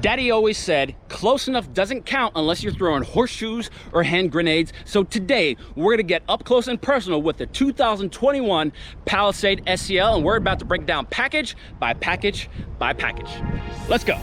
Daddy always said, close enough doesn't count unless you're throwing horseshoes or hand grenades. So today, we're gonna get up close and personal with the 2021 Palisade SEL, and we're about to break down package by package by package. Let's go.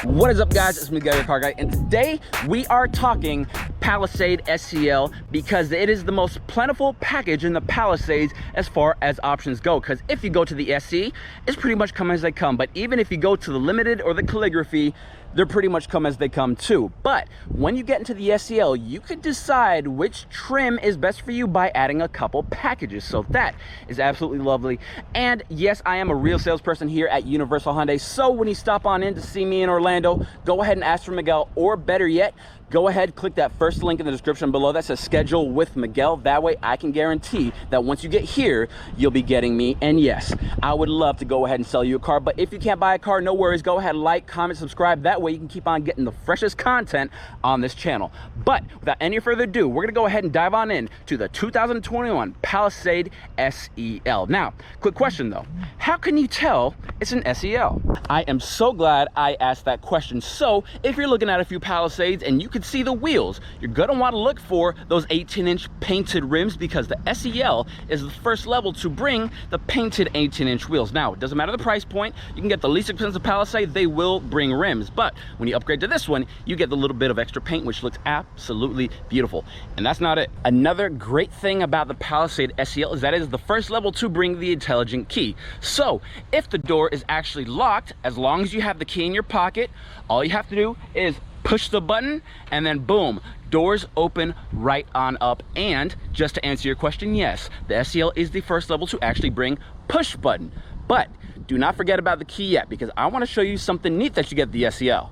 What is up, guys? It's Miguel, your car guy, and today we are talking Palisade SEL because it is the most plentiful package in the Palisades as far as options go. Because if you go to the SE, it's pretty much come as they come. But even if you go to the limited or the calligraphy, they're pretty much come as they come too. But when you get into the SEL, you could decide which trim is best for you by adding a couple packages. So that is absolutely lovely. And yes, I am a real salesperson here at Universal Hyundai. So when you stop on in to see me in Orlando, go ahead and ask for Miguel, or better yet, go ahead, click that first link in the description below that says schedule with Miguel. That way I can guarantee that once you get here, you'll be getting me. And yes, I would love to go ahead and sell you a car, but if you can't buy a car, no worries. Go ahead, like, comment, subscribe. That way you can keep on getting the freshest content on this channel. But without any further ado, we're gonna go ahead and dive on in to the 2021 Palisade SEL. Now, quick question though, how can you tell it's an SEL? I am so glad I asked that question. So if you're looking at a few Palisades and you can see the wheels, you're gonna want to look for those 18-inch painted rims, because the SEL is the first level to bring the painted 18-inch wheels. Now, it doesn't matter the price point, you can get the least expensive Palisade, they will bring rims, but when you upgrade to this one, you get the little bit of extra paint, which looks absolutely beautiful. And that's not it. Another great thing about the Palisade SEL is that it is the first level to bring the intelligent key. So if the door is actually locked, as long as you have the key in your pocket, all you have to do is push the button and then boom, doors open right on up. And just to answer your question, yes, the SEL is the first level to actually bring push button. But do not forget about the key yet, because I want to show you something neat that you get the SEL.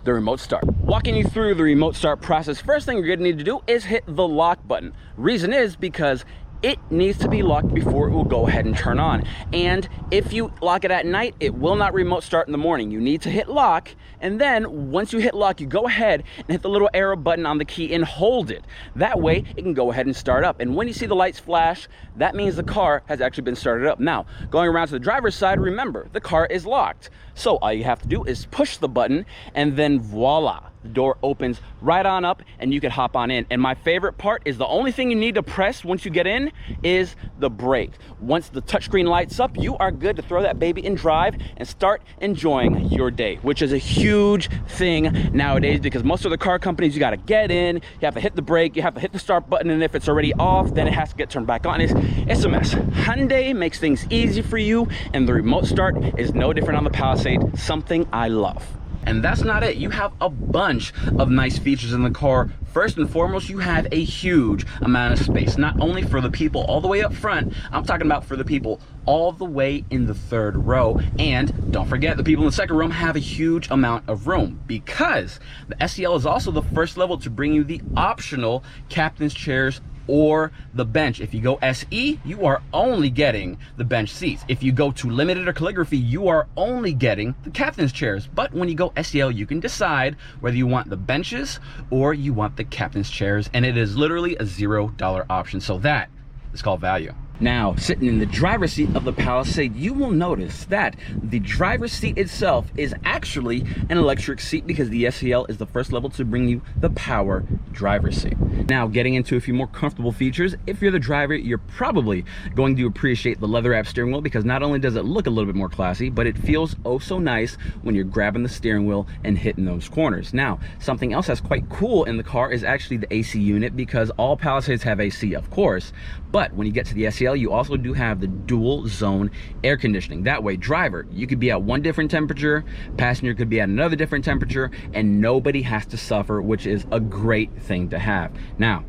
The remote start. Walking you through the remote start process, first thing you're gonna need to do is hit the lock button. Reason is because it needs to be locked before it will go ahead and turn on. And if you lock it at night, it will not remote start in the morning. You need to hit lock, and then once you hit lock, you go ahead and hit the little arrow button on the key and hold it. That way, it can go ahead and start up. And when you see the lights flash, that means the car has actually been started up. Now, going around to the driver's side, remember, the car is locked. So all you have to do is push the button, and then voila, the door opens right on up and you can hop on in. And my favorite part is the only thing you need to press once you get in is the brake. Once the touchscreen lights up, you are good to throw that baby in drive and start enjoying your day, which is a huge thing nowadays, because most of the car companies, you got to get in, you have to hit the brake, you have to hit the start button, and if it's already off, then it has to get turned back on. It's a mess. Hyundai makes things easy for you, and the remote start is no different on the Palisade, something I love. And that's not it. You have a bunch of nice features in the car. First and foremost, you have a huge amount of space, not only for the people all the way up front, I'm talking about for the people all the way in the third row. And don't forget, the people in the second row have a huge amount of room, because the SEL is also the first level to bring you the optional captain's chairs or the bench. If you go SE, you are only getting the bench seats. If you go to limited or calligraphy, you are only getting the captain's chairs. But when you go SEL, you can decide whether you want the benches or you want the captain's chairs, and it is literally a $0 option. So that is called value. Now, sitting in the driver's seat of the Palisade, you will notice that the driver's seat itself is actually an electric seat, because the SEL is the first level to bring you the power driver's seat. Now, getting into a few more comfortable features, if you're the driver, you're probably going to appreciate the leather wrap steering wheel, because not only does it look a little bit more classy, but it feels oh so nice when you're grabbing the steering wheel and hitting those corners. Now, something else that's quite cool in the car is actually the AC unit, because all Palisades have AC, of course, but when you get to the SEL, you also do have the dual zone air conditioning. That way, driver, you could be at one different temperature, passenger could be at another different temperature, and nobody has to suffer, which is a great thing to have. Now,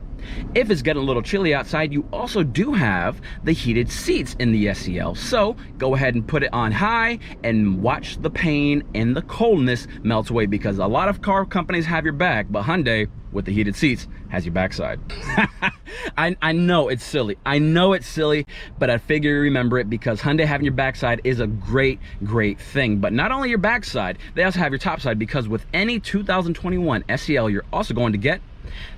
if it's getting a little chilly outside, you also do have the heated seats in the SEL. So go ahead and put it on high and watch the pain and the coldness melt away, because a lot of car companies have your back, but Hyundai, with the heated seats, has your backside. I know it's silly. I know it's silly, but I figure you remember it, because Hyundai having your backside is a great thing. But not only your backside, they also have your top side, because with any 2021 SEL, you're also going to get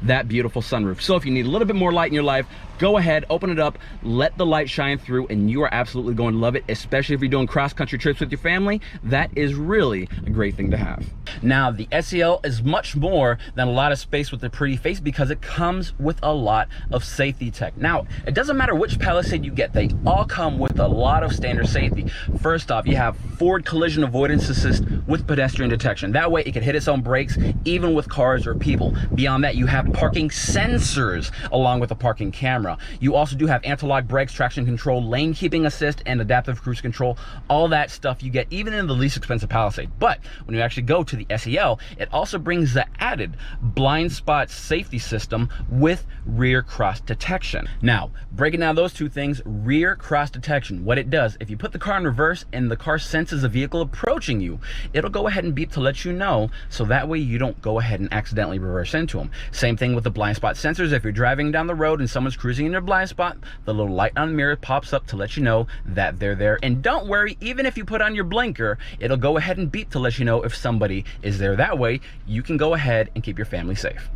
that beautiful sunroof. So if you need a little bit more light in your life, go ahead, open it up, let the light shine through, and you are absolutely going to love it, especially if you're doing cross-country trips with your family. That is really a great thing to have. Now, the SEL is much more than a lot of space with a pretty face because it comes with a lot of safety tech. Now, it doesn't matter which Palisade you get, they all come with a lot of standard safety. First off, you have forward collision avoidance assist with pedestrian detection. That way it can hit its own brakes even with cars or people. Beyond that, you have parking sensors along with a parking camera. You also do have anti-lock brakes, traction control, lane keeping assist, and adaptive cruise control. All that stuff you get even in the least expensive Palisade. But when you actually go to the SEL, it also brings the added blind spot safety system with rear cross detection. Now, breaking down those two things, rear cross detection, what it does, if you put the car in reverse and the car senses a vehicle approaching you, it'll go ahead and beep to let you know, so that way you don't go ahead and accidentally reverse into them. Same thing with the blind spot sensors. If you're driving down the road and someone's cruising in their blind spot, the little light on the mirror pops up to let you know that they're there. And don't worry, even if you put on your blinker, it'll go ahead and beep to let you know if somebody is there. That way you can go ahead and keep your family safe.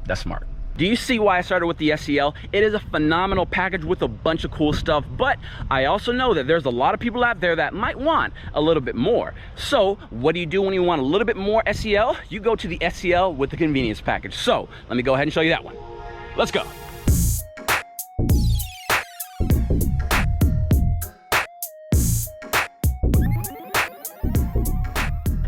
That's smart. Do you see why I started with the SEL? It is a phenomenal package with a bunch of cool stuff, but I also know that there's a lot of people out there that might want a little bit more. So what do you do when you want a little bit more SEL? You go to the SEL with the convenience package. So let me go ahead and show you that one. Let's go.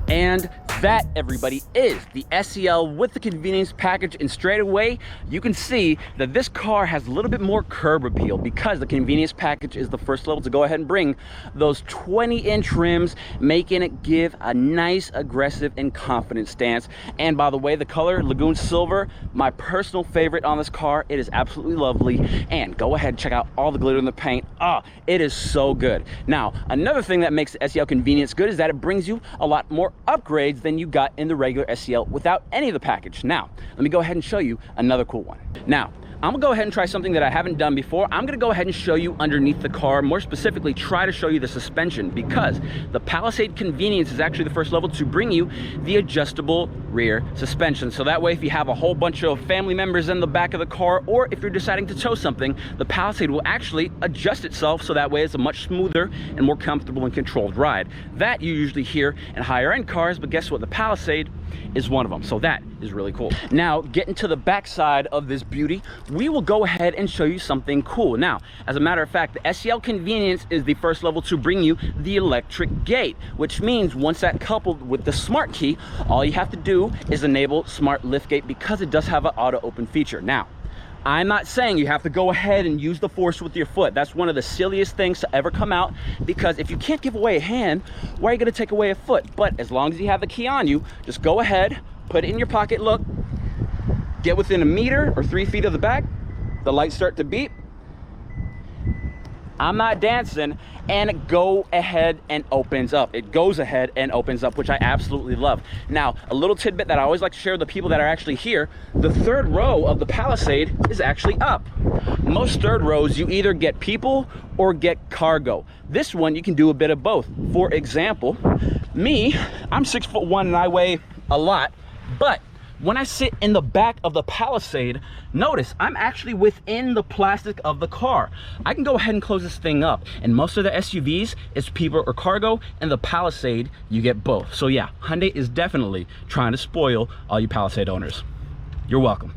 And that, everybody, is the SEL with the convenience package, and straight away you can see that this car has a little bit more curb appeal because the convenience package is the first level to go ahead and bring those 20-inch rims, making it give a nice, aggressive, and confident stance. And by the way, the color Lagoon Silver, my personal favorite on this car. It is absolutely lovely. And go ahead and check out all the glitter in the paint. It is so good. Now, another thing that makes the SEL convenience good is that it brings you a lot more upgrades than you got in the regular SEL without any of the package. Now, let me go ahead and show you another cool one. Now, I'm gonna go ahead and try something that I haven't done before. I'm gonna go ahead and show you underneath the car, more specifically try to show you the suspension, because the Palisade Convenience is actually the first level to bring you the adjustable rear suspension. So that way, if you have a whole bunch of family members in the back of the car, or if you're deciding to tow something, the Palisade will actually adjust itself, so that way it's a much smoother and more comfortable and controlled ride. That you usually hear in higher end cars, but guess what? The Palisade is one of them. So that is really cool. Now, getting to the back side of this beauty, we will go ahead and show you something cool. Now, as a matter of fact, the SEL Convenience is the first level to bring you the electric gate, which means once that coupled with the smart key, all you have to do is enable smart liftgate, because it does have an auto open feature. Now, I'm not saying you have to go ahead and use the force with your foot. That's one of the silliest things to ever come out, because if you can't give away a hand, why are you gonna take away a foot? But as long as you have the key on you, just go ahead, put it in your pocket, look, get within 1 meter or 3 feet of the back, the lights start to beep. I'm not dancing, and it go ahead and opens up. It goes ahead and opens up, which I absolutely love. Now, a little tidbit that I always like to share with the people that are actually here, the third row of the Palisade is actually up. Most third rows, you either get people or get cargo. This one, you can do a bit of both. For example, me, I'm 6'1" and I weigh a lot, but when I sit in the back of the Palisade, notice I'm actually within the plastic of the car. I can go ahead and close this thing up. And most of the SUVs, it's people or cargo, and the Palisade, you get both. So yeah, Hyundai is definitely trying to spoil all you Palisade owners. You're welcome.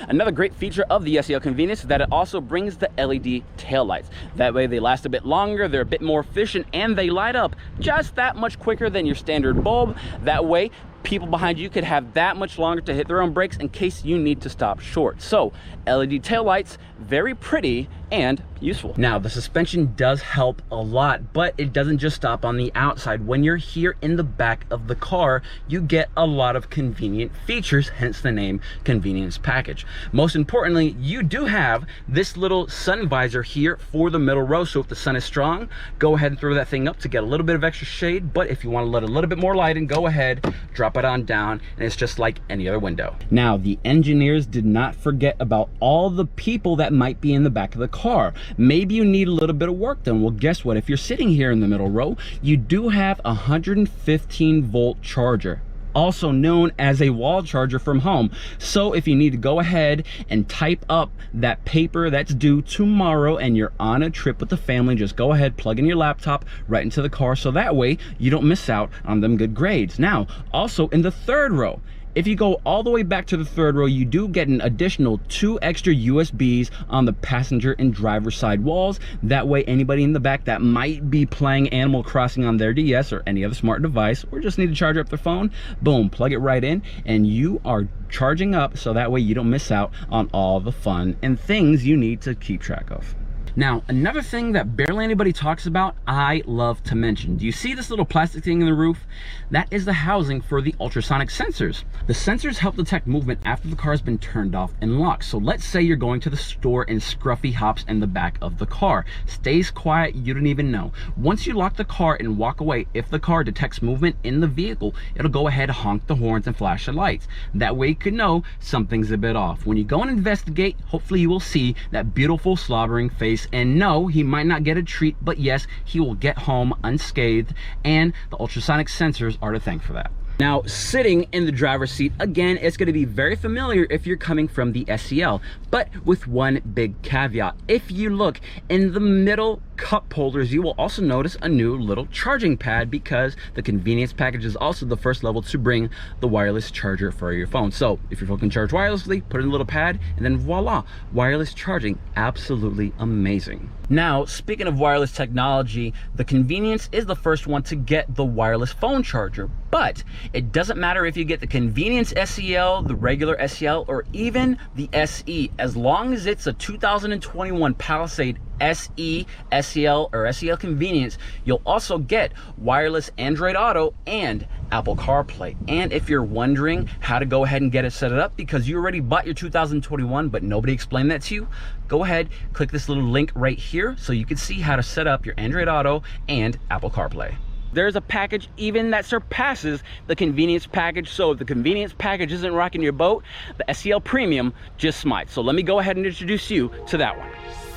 Another great feature of the SEL Convenience is that it also brings the LED taillights. That way they last a bit longer, they're a bit more efficient, and they light up just that much quicker than your standard bulb. That way, people behind you could have that much longer to hit their own brakes in case you need to stop short. So LED taillights, very pretty and useful. Now, the suspension does help a lot, but it doesn't just stop on the outside. When you're here in the back of the car, you get a lot of convenient features, hence the name Convenience Package. Most importantly, you do have this little sun visor here for the middle row, so if the sun is strong, go ahead and throw that thing up to get a little bit of extra shade, but if you want to let a little bit more light in, go ahead, drop it on down, and it's just like any other window. Now, the engineers did not forget about all the people that might be in the back of the car. Maybe you need a little bit of work done. Well, guess what? If you're sitting here in the middle row, you do have a 115 volt charger. also known as a wall charger from home. So if you need to go ahead and type up that paper that's due tomorrow and you're on a trip with the family, just go ahead, plug in your laptop right into the car, so that way you don't miss out on them good grades. Now, also in the third row, if you go all the way back to the third row, you do get an additional 2 extra USBs on the passenger and driver side walls. That way, anybody in the back that might be playing Animal Crossing on their DS or any other smart device, or just need to charge up their phone, boom, plug it right in, and you are charging up, so that way you don't miss out on all the fun and things you need to keep track of. Now, another thing that barely anybody talks about, I love to mention. Do you see this little plastic thing in the roof? That is the housing for the ultrasonic sensors. The sensors help detect movement after the car has been turned off and locked. So let's say you're going to the store and Scruffy hops in the back of the car. Stays quiet, you don't even know. Once you lock the car and walk away, if the car detects movement in the vehicle, it'll go ahead, honk the horns and flash the lights. That way you can know something's a bit off. When you go and investigate, hopefully you will see that beautiful slobbering face. And no, he might not get a treat, but yes, he will get home unscathed, and the ultrasonic sensors are to thank for that. Now, sitting in the driver's seat, again, it's going to be very familiar if you're coming from the SEL, but with one big caveat. If you look in the middle cup holders, you will also notice a new little charging pad, because the convenience package is also the first level to bring the wireless charger for your phone. So if your phone can charge wirelessly, put in a little pad, and then voila, wireless charging. Absolutely amazing. Now, speaking of wireless technology, the convenience is the first one to get the wireless phone charger, but it doesn't matter if you get the convenience SEL, the regular SEL, or even the SE, as long as it's a 2021 Palisade SE, SEL, or SEL Convenience, you'll also get wireless Android Auto and Apple CarPlay. And if you're wondering how to go ahead and get it set up because you already bought your 2021 but nobody explained that to you, go ahead, click this little link right here so you can see how to set up your Android Auto and Apple CarPlay. There's a package even that surpasses the convenience package. So if the convenience package isn't rocking your boat, the SEL Premium just might. So let me go ahead and introduce you to that one.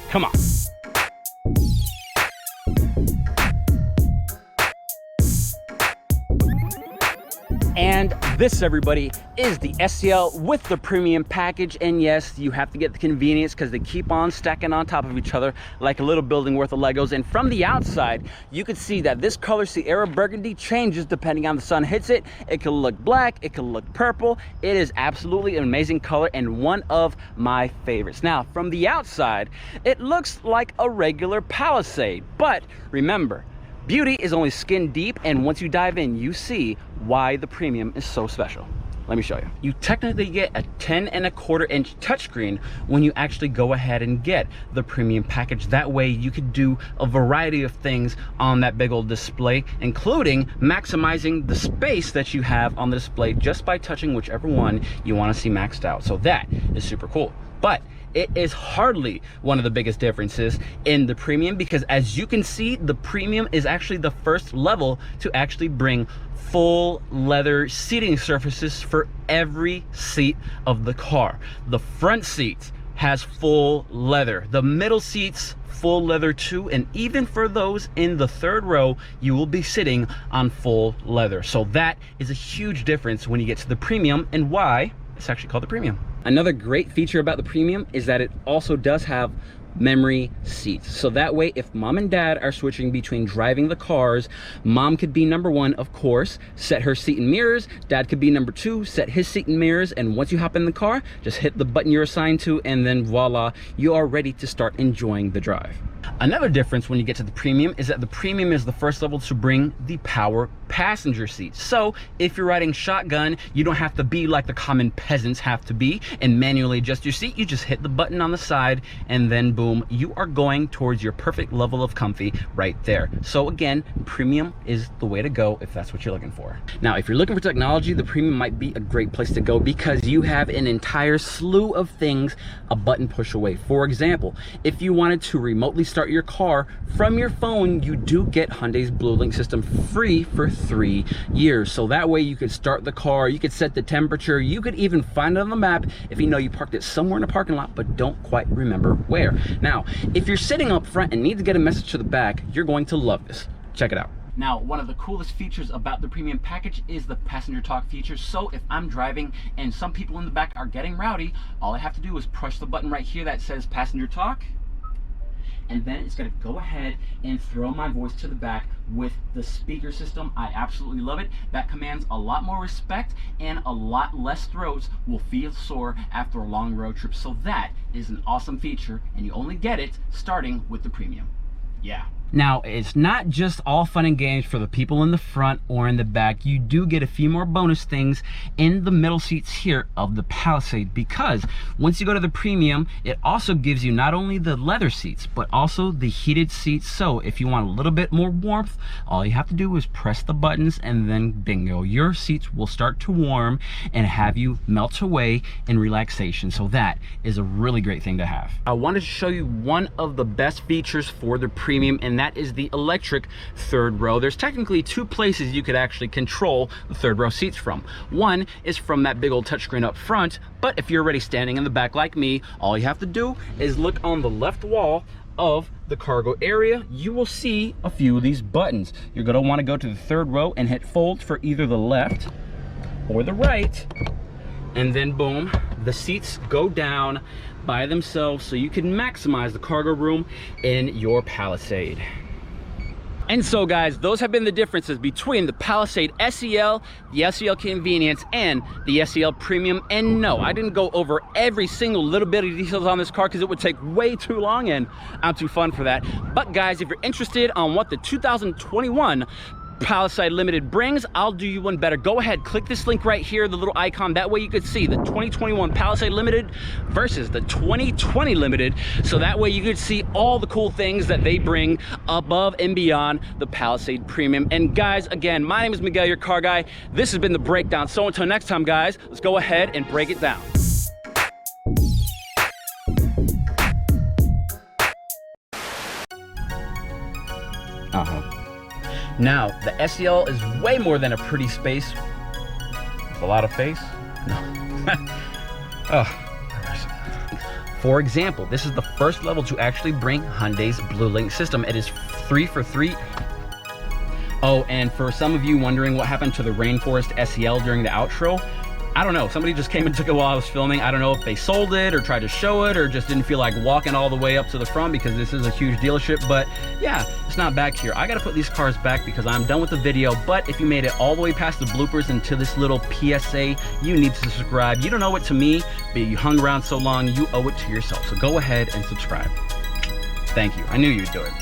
Come on. And this, everybody, is the SEL with the premium package. And yes, you have to get the convenience because they keep on stacking on top of each other like a little building worth of Legos. And from the outside, you can see that this color, Sierra Burgundy, changes depending on the sun hits it. It can look black, it can look purple. It is absolutely an amazing color and one of my favorites. Now, from the outside, it looks like a regular Palisade, but remember, beauty is only skin deep, and once you dive in, you see why the premium is so special. Let me show you. You technically get a 10.25-inch touchscreen when you actually go ahead and get the premium package. That way you could do a variety of things on that big old display, including maximizing the space that you have on the display just by touching whichever one you want to see maxed out. So that is super cool. But it is hardly one of the biggest differences in the premium, because as you can see, the premium is actually the first level to actually bring full leather seating surfaces for every seat of the car. The front seats has full leather, the middle seats full leather too, and even for those in the third row, you will be sitting on full leather. So that is a huge difference when you get to the premium, and why it's actually called the premium. Another great feature about the premium is that it also does have memory seats. So that way, if mom and dad are switching between driving the cars, mom could be number one, of course, set her seat and mirrors. Dad could be number two, set his seat and mirrors. And once you hop in the car, just hit the button you're assigned to, and then voila, you are ready to start enjoying the drive. Another difference when you get to the premium is that the premium is the first level to bring the power passenger seat. So if you're riding shotgun, you don't have to be like the common peasants have to be and manually adjust your seat. You just hit the button on the side, and then boom, you are going towards your perfect level of comfy right there. So again, premium is the way to go if that's what you're looking for. Now, if you're looking for technology, the premium might be a great place to go because you have an entire slew of things a button push away. For example, if you wanted to remotely start your car from your phone, you do get Hyundai's Blue Link system free for 3 years. So that way you could start the car, you could set the temperature, you could even find it on the map if you know you parked it somewhere in a parking lot but don't quite remember where. Now, if you're sitting up front and need to get a message to the back, you're going to love this. Check it out. Now, one of the coolest features about the premium package is the passenger talk feature. So if I'm driving and some people in the back are getting rowdy, all I have to do is push the button right here that says passenger talk, and then it's going to go ahead and throw my voice to the back with the speaker system. I absolutely love it. That commands a lot more respect, and a lot less throats will feel sore after a long road trip. So that is an awesome feature, and you only get it starting with the premium. Yeah. Now, it's not just all fun and games for the people in the front or in the back. You do get a few more bonus things in the middle seats here of the Palisade, because once you go to the premium, it also gives you not only the leather seats, but also the heated seats. So if you want a little bit more warmth, all you have to do is press the buttons, and then bingo, your seats will start to warm and have you melt away in relaxation. So that is a really great thing to have. I wanted to show you one of the best features for the premium, and that is the electric third row. There's technically two places you could actually control the third row seats from. One is from that big old touchscreen up front, but if you're already standing in the back like me, all you have to do is look on the left wall of the cargo area. You will see a few of these buttons. You're going to want to go to the third row and hit fold for either the left or the right, and then boom, the seats go down by themselves, so you can maximize the cargo room in your Palisade. And so guys, those have been the differences between the Palisade SEL, the SEL Convenience, and the SEL Premium. And no, I didn't go over every single little bit of details on this car because it would take way too long, and I'm too fun for that. But guys, if you're interested on what the 2021 Palisade Limited brings, I'll do you one better. Go ahead, click this link right here, the little icon. That way you could see the 2021 Palisade Limited versus the 2020 Limited. So that way you could see all the cool things that they bring above and beyond the Palisade Premium. And guys, again, my name is Miguel, your car guy. This has been the breakdown. So until next time, guys, let's go ahead and break it down. Now, the SEL is way more than a pretty space with a lot of face. No. For example, this is the first level to actually bring Hyundai's Blue Link system. It is 3 for 3. Oh, and for some of you wondering what happened to the Rainforest SEL during the outro, I don't know. Somebody just came and took it while I was filming. I don't know if they sold it or tried to show it or just didn't feel like walking all the way up to the front because this is a huge dealership. But yeah, it's not back here. I got to put these cars back because I'm done with the video. But if you made it all the way past the bloopers into this little PSA, you need to subscribe. You don't owe it to me, but you hung around so long, you owe it to yourself. So go ahead and subscribe. Thank you. I knew you'd do it.